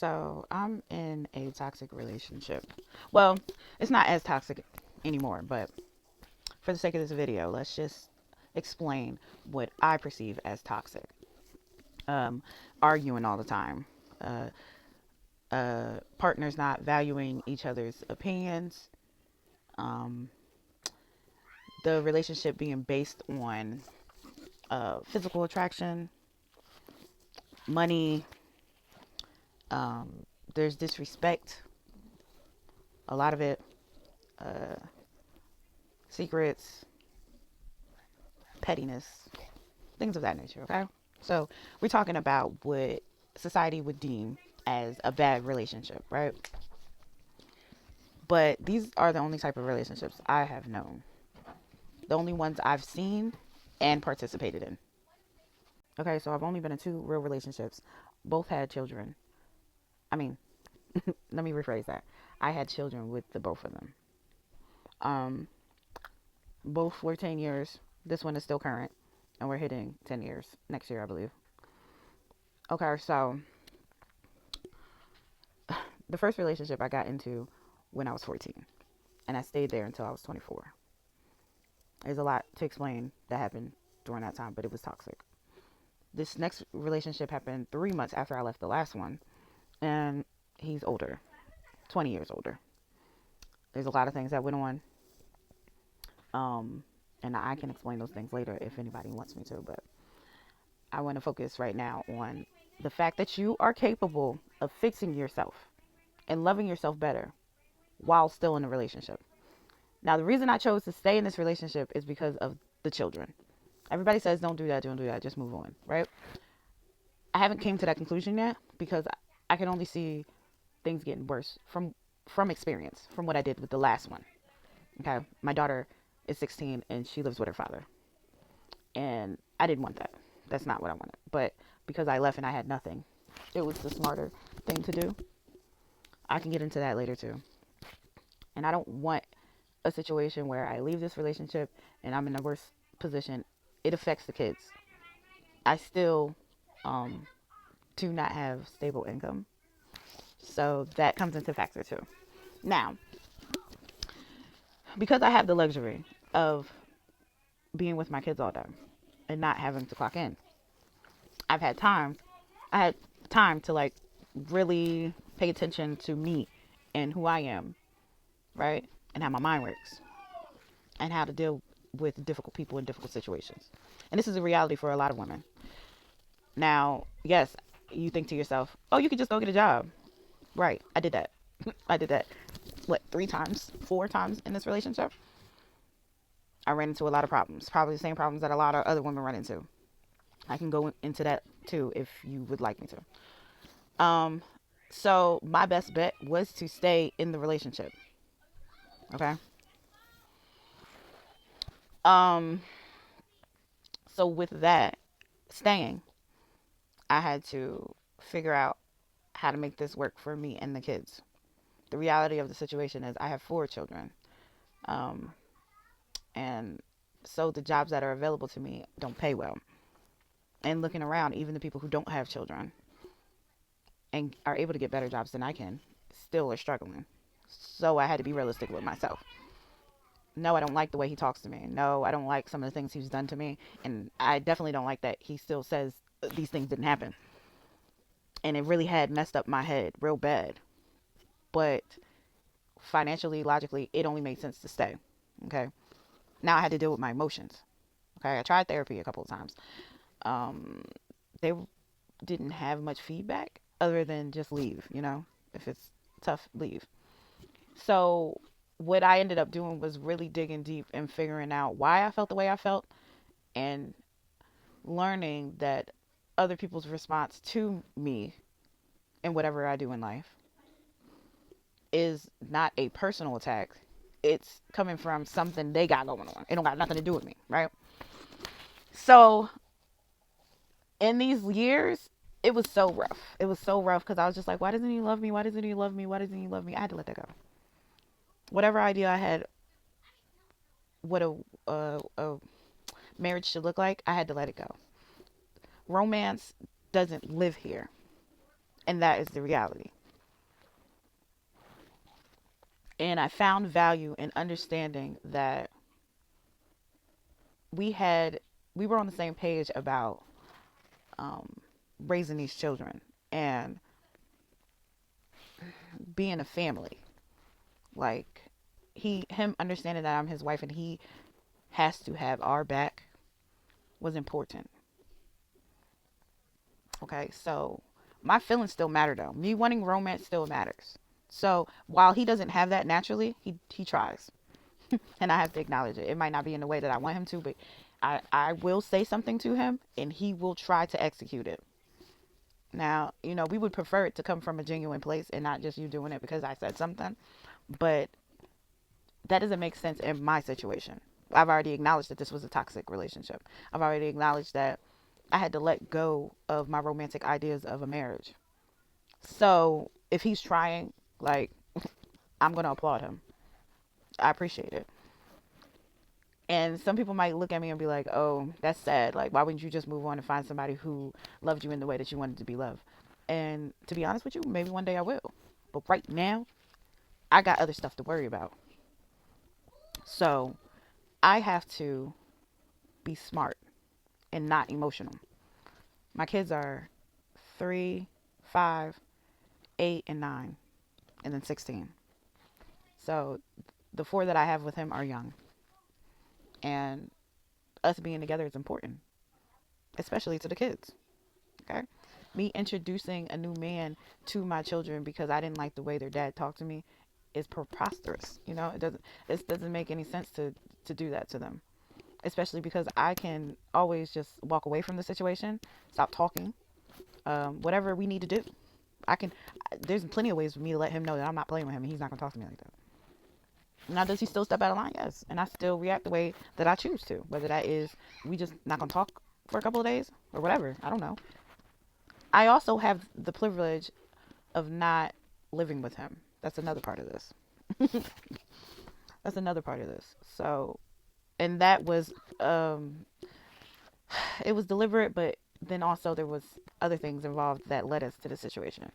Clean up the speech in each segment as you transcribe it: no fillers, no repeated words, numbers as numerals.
So I'm in a toxic relationship. Well, it's not as toxic anymore, but for the sake of this video, let's just explain what I perceive as toxic. Um, Arguing all the time. Uh, Partners not valuing each other's opinions. Um, the relationship being based on physical attraction, money. There's disrespect, a lot of it. Uh, Secrets, pettiness, things of that nature, okay? So we're talking about what society would deem as a bad relationship, right? But these are the only type of relationships I have known. The only ones I've seen and participated in. Okay, so I've only been in two real relationships. Both had children. I mean, let me rephrase that. I had children with the both of them. Um, Both were 10 years. This one is still current. And we're hitting 10 years next year, I believe. Okay, so the first relationship I got into when I was 14, and I stayed there until I was 24. There's a lot to explain that happened during that time, but it was toxic. This next relationship happened 3 months after I left the last one, and he's older, 20 years older. There's a lot of things that went on, and I can explain those things later if anybody wants me to, but I want to focus right now on the fact that you are capable of fixing yourself and loving yourself better while still in a relationship. Now, the reason I chose to stay in this relationship is because of the children. Everybody says, don't do that, just move on, right? I haven't came to that conclusion yet because I can only see things getting worse from experience, from what I did with the last one. Okay, my daughter is 16 and she lives with her father. And I didn't want that. That's not what I wanted. But because I left and I had nothing, it was the smarter thing to do. I can get into that later too. And I don't want a situation where I leave this relationship and I'm in a worse position. It affects the kids. I still do not have stable income. So that comes into factor too. Now, because I have the luxury of being with my kids all day and not having to clock in, I've had time. I had time to like really pay attention to me and who I am, right? And how my mind works and how to deal with difficult people in difficult situations. And this is a reality for a lot of women. Now, yes, you think to yourself, oh, you could just go get a job. Right. I did that. I did that, what, 3 times, 4 times in this relationship? I ran into a lot of problems, probably the same problems that a lot of other women run into. I can go into that too if you would like me to. So my best bet was to stay in the relationship. Okay. Um, so with that, staying, I had to figure out how to make this work for me and the kids. The reality of the situation is I have 4 children. Um, and so the jobs that are available to me don't pay well. And looking around, even the people who don't have children and are able to get better jobs than I can still are struggling. So I had to be realistic with myself. No, I don't like the way he talks to me. No, I don't like some of the things he's done to me. And I definitely don't like that he still says these things didn't happen. And it really had messed up my head real bad. But financially, logically, it only made sense to stay. Okay. Now I had to deal with my emotions. Okay. I tried therapy a couple of times. Um, they didn't have much feedback other than just leave, if it's tough, leave. So what I ended up doing was really digging deep and figuring out why I felt the way I felt and learning that other people's response to me and whatever I do in life is not a personal attack. It's coming from something they got going on. It don't got nothing to do with me, right? So in these years, it was so rough. It was so rough because I was just like, why doesn't he love me? Why doesn't he love me? Why doesn't he love me? I had to let that go. Whatever idea I had, what a marriage should look like, I had to let it go. Romance doesn't live here. And that is the reality. And I found value in understanding that we had we were on the same page about um, raising these children and being a family. Like him understanding that I'm his wife and he has to have our back was important. Okay, so my feelings still matter though. Me wanting romance still matters. So while he doesn't have that naturally, he tries, and I have to acknowledge it. It might not be in the way that I want him to, but I will say something to him, and he will try to execute it. Now, we would prefer it to come from a genuine place and not just you doing it because I said something, but that doesn't make sense in my situation. I've already acknowledged that this was a toxic relationship. I've already acknowledged that I had to let go of my romantic ideas of a marriage. So if he's trying, like, I'm going to applaud him. I appreciate it. And some people might look at me and be like, oh, that's sad. Like, why wouldn't you just move on and find somebody who loved you in the way that you wanted to be loved? And to be honest with you, maybe one day I will. But right now, I got other stuff to worry about. So I have to be smart and not emotional. My kids are 3, 5, 8, and 9, and then 16. So the 4 that I have with him are young. And us being together is important, especially to the kids. Okay? Me introducing a new man to my children because I didn't like the way their dad talked to me is preposterous. It doesn't make any sense to do that to them. Especially because I can always just walk away from the situation, stop talking, whatever we need to do. I can. There's plenty of ways for me to let him know that I'm not playing with him, and he's not gonna talk to me like that. Now, does he still step out of line? Yes, and I still react the way that I choose to. Whether that is we just not gonna talk for a couple of days or whatever. I don't know. I also have the privilege of not living with him. That's another part of this. That's another part of this. So, and that was, it was deliberate, but then also there was other things involved that led us to the situation.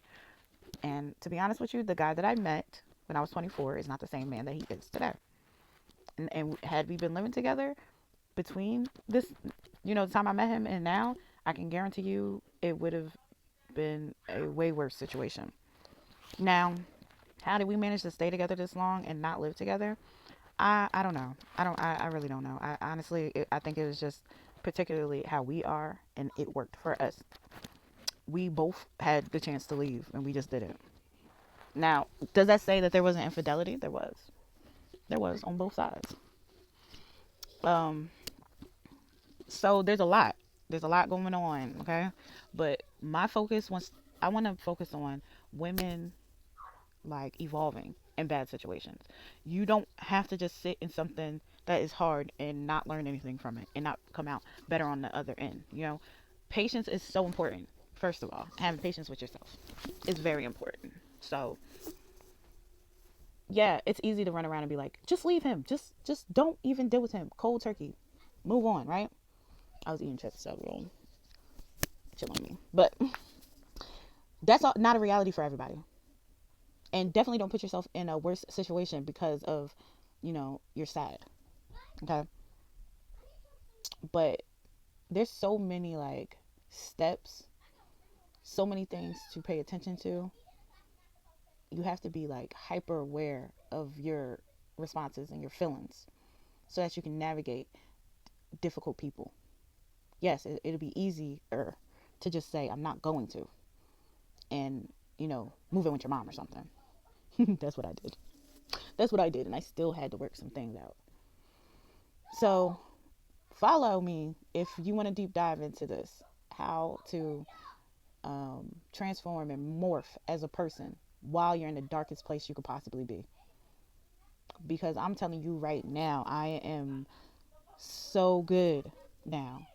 And to be honest with you, the guy that I met when I was 24 is not the same man that he is today. And had we been living together between this, the time I met him and now, I can guarantee you it would have been a way worse situation. Now, how did we manage to stay together this long and not live together? I don't know. I really don't know. I honestly, I think it was just particularly how we are, and it worked for us. We both had the chance to leave, and we just didn't. Now, does that say that there wasn't infidelity? There was. There was on both sides. Um, so there's a lot. There's a lot going on, okay? But my focus wants I want to focus on women like evolving in bad situations. You don't have to just sit in something that is hard and not learn anything from it and not come out better on the other end. Patience is so important. First of all, having patience with yourself is very important. So, yeah, it's easy to run around and be like, just leave him. Just don't even deal with him. Cold turkey. Move on, right? I was eating chips, so chill on me. But that's not a reality for everybody. And definitely don't put yourself in a worse situation because of, you're sad. Okay. But there's so many like steps, so many things to pay attention to. You have to be like hyper aware of your responses and your feelings so that you can navigate difficult people. Yes, it'll be easier to just say, I'm not going to, and, move in with your mom or something. That's what I did. That's what I did. And I still had to work some things out. So follow me if you want to deep dive into this, how to transform and morph as a person while you're in the darkest place you could possibly be. Because I'm telling you right now, I am so good now.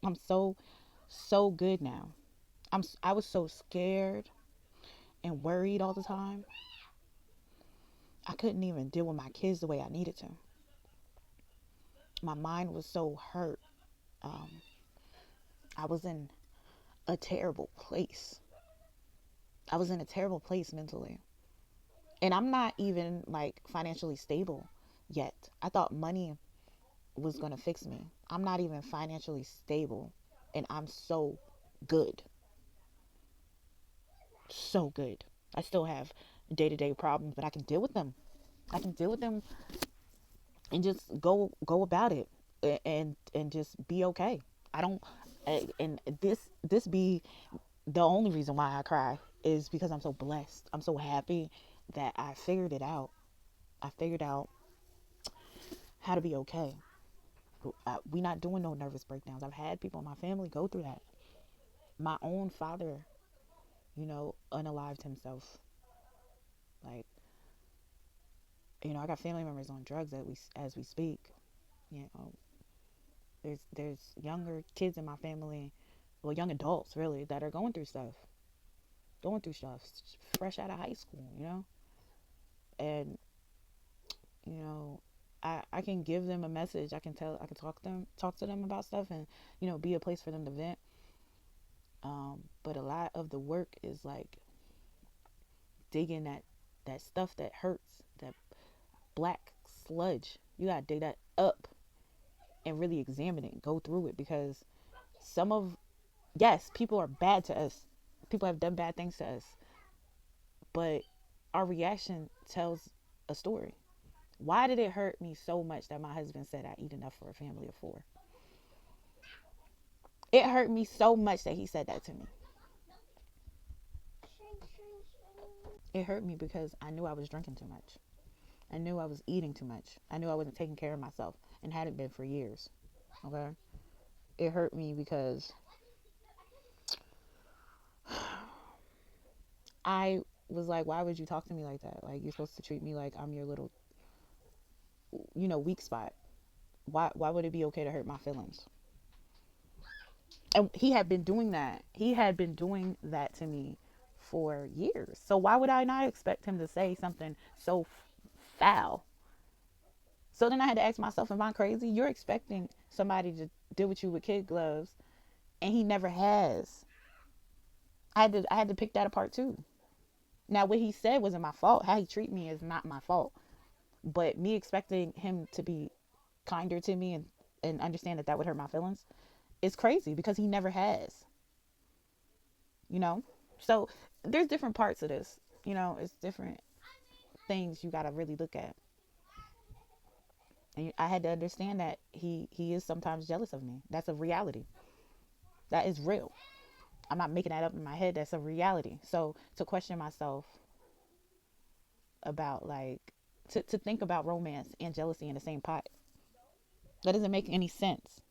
I'm so good now. I was so scared and worried all the time. I couldn't even deal with my kids the way I needed to. My mind was so hurt. Um, I was in a terrible place. I was in a terrible place mentally. And I'm not even like financially stable yet. I thought money was going to fix me. I'm not even financially stable, and I'm so good. So good. I still have day-to-day problems, but I can deal with them. I can deal with them and just go about it, and just be okay. I don't and this be the only reason why I cry is because I'm so blessed. I'm so happy that I figured it out. I figured out how to be okay. We not doing no nervous breakdowns. I've had people in my family go through that. My own father, unalived himself. Like, I got family members on drugs as we speak. You know, there's younger kids in my family, well, young adults really, that are going through stuff, fresh out of high school. And you know, I can give them a message. I can talk to them about stuff, and be a place for them to vent. But a lot of the work is like digging that stuff that hurts, that black sludge. You gotta dig that up and really examine it, go through it, because some of yes, people are bad to us. People have done bad things to us, but our reaction tells a story. Why did it hurt me so much that my husband said I eat enough for a family of four? It hurt me so much that he said that to me. It hurt me because I knew I was drinking too much. I knew I was eating too much. I knew I wasn't taking care of myself and hadn't been for years. Okay? It hurt me because I was like, why would you talk to me like that? Like, you're supposed to treat me like I'm your little, weak spot. Why would it be okay to hurt my feelings? And he had been doing that. He had been doing that to me for years. So why would I not expect him to say something so foul? So then I had to ask myself, am I crazy? You're expecting somebody to deal with you with kid gloves, and he never has. I had to pick that apart too. Now what he said wasn't my fault. How he treated me is not my fault. But me expecting him to be kinder to me and understand that would hurt my feelings is crazy because he never has. You know? So there's different parts of this. It's different things you got to really look at. And I had to understand that he is sometimes jealous of me. That's a reality. That is real. I'm not making that up in my head. That's a reality. So to question myself about like to think about romance and jealousy in the same pot, that doesn't make any sense.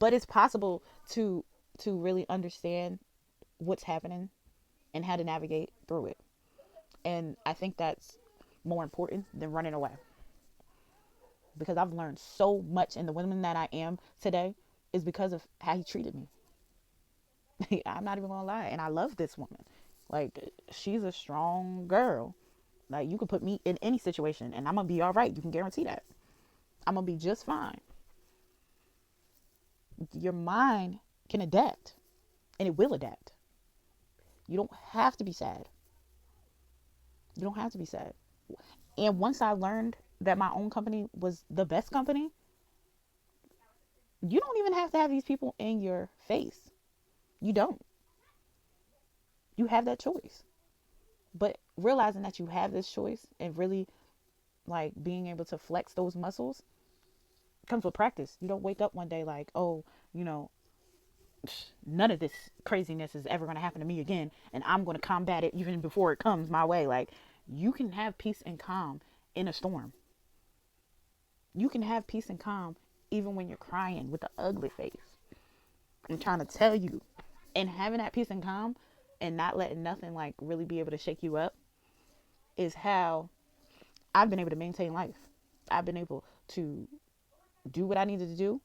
But it's possible to really understand what's happening and how to navigate through it. And I think that's more important than running away, because I've learned so much, and the woman that I am today is because of how he treated me. I'm not even gonna lie, and I love this woman. Like, she's a strong girl. Like, you could put me in any situation and I'm gonna be all right. You can guarantee that. I'm gonna be just fine. Your mind can adapt, and it will adapt. You don't have to be sad. You don't have to be sad. And once I learned that my own company was the best company, you don't even have to have these people in your face. You don't. You have that choice. But realizing that you have this choice and really like being able to flex those muscles comes with practice. You don't wake up one day like, oh, you know, none of this craziness is ever going to happen to me again, and I'm going to combat it even before it comes my way. Like, you can have peace and calm in a storm. You can have peace and calm even when you're crying with an ugly face. I'm trying to tell you. And having that peace and calm and not letting nothing like really be able to shake you up is how I've been able to maintain life. I've been able to do what I needed to do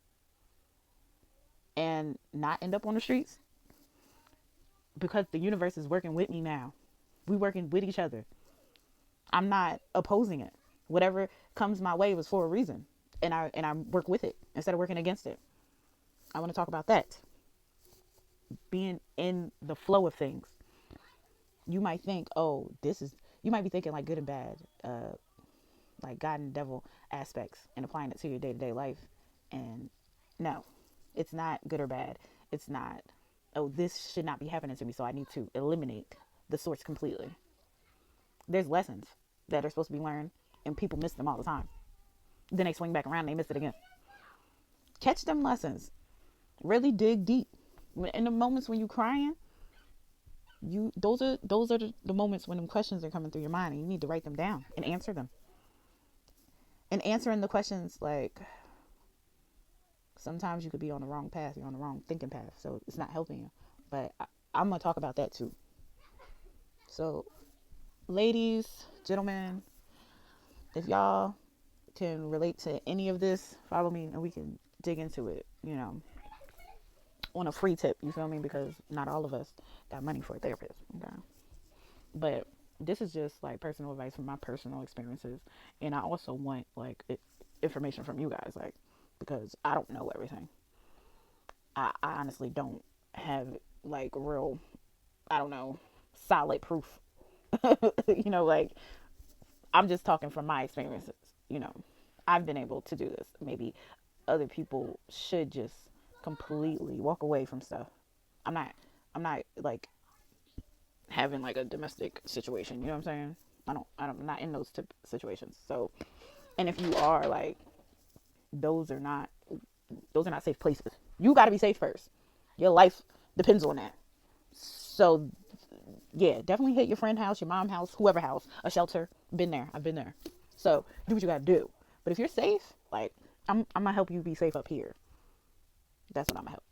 and not end up on the streets because the universe is working with me now. We working with each other. I'm not opposing it. Whatever comes my way was for a reason. And I work with it instead of working against it. I want to talk about that. Being in the flow of things. You might think, oh, this is You might be thinking like good and bad, like God and devil aspects, and applying it to your day to day life. And no, it's not good or bad. It's not, oh, this should not be happening to me, so I need to eliminate the source completely. There's lessons that are supposed to be learned, and people miss them all the time. Then they swing back around and they miss it again. Catch them lessons. Really dig deep. In the moments when you're crying, those are the moments when them questions are coming through your mind, and you need to write them down and answer them. And answering the questions, like, sometimes you could be on the wrong path, you're on the wrong thinking path, so it's not helping you. But I'm gonna talk about that too. So, ladies, gentlemen, if y'all can relate to any of this, follow me and we can dig into it, on a free tip, you feel me? Because not all of us got money for a therapist, okay? But this is just like personal advice from my personal experiences, and I also want like information from you guys, like, because I don't know everything. I honestly don't have like real, I don't know, solid proof. Like, I'm just talking from my experiences. You know, I've been able to do this. Maybe other people should just completely walk away from stuff. I'm not. I'm not like having like a domestic situation. You know what I'm saying? I'm not in those type situations. So, and if you are, like, those are not those are not safe places. You got to be safe first. Your life depends on that. So, yeah, definitely hit your friend house, your mom house, whoever house, a shelter. Been there. I've been there. So do what you gotta do. But if you're safe, like, I'm gonna help you be safe up here. That's what I'm gonna help.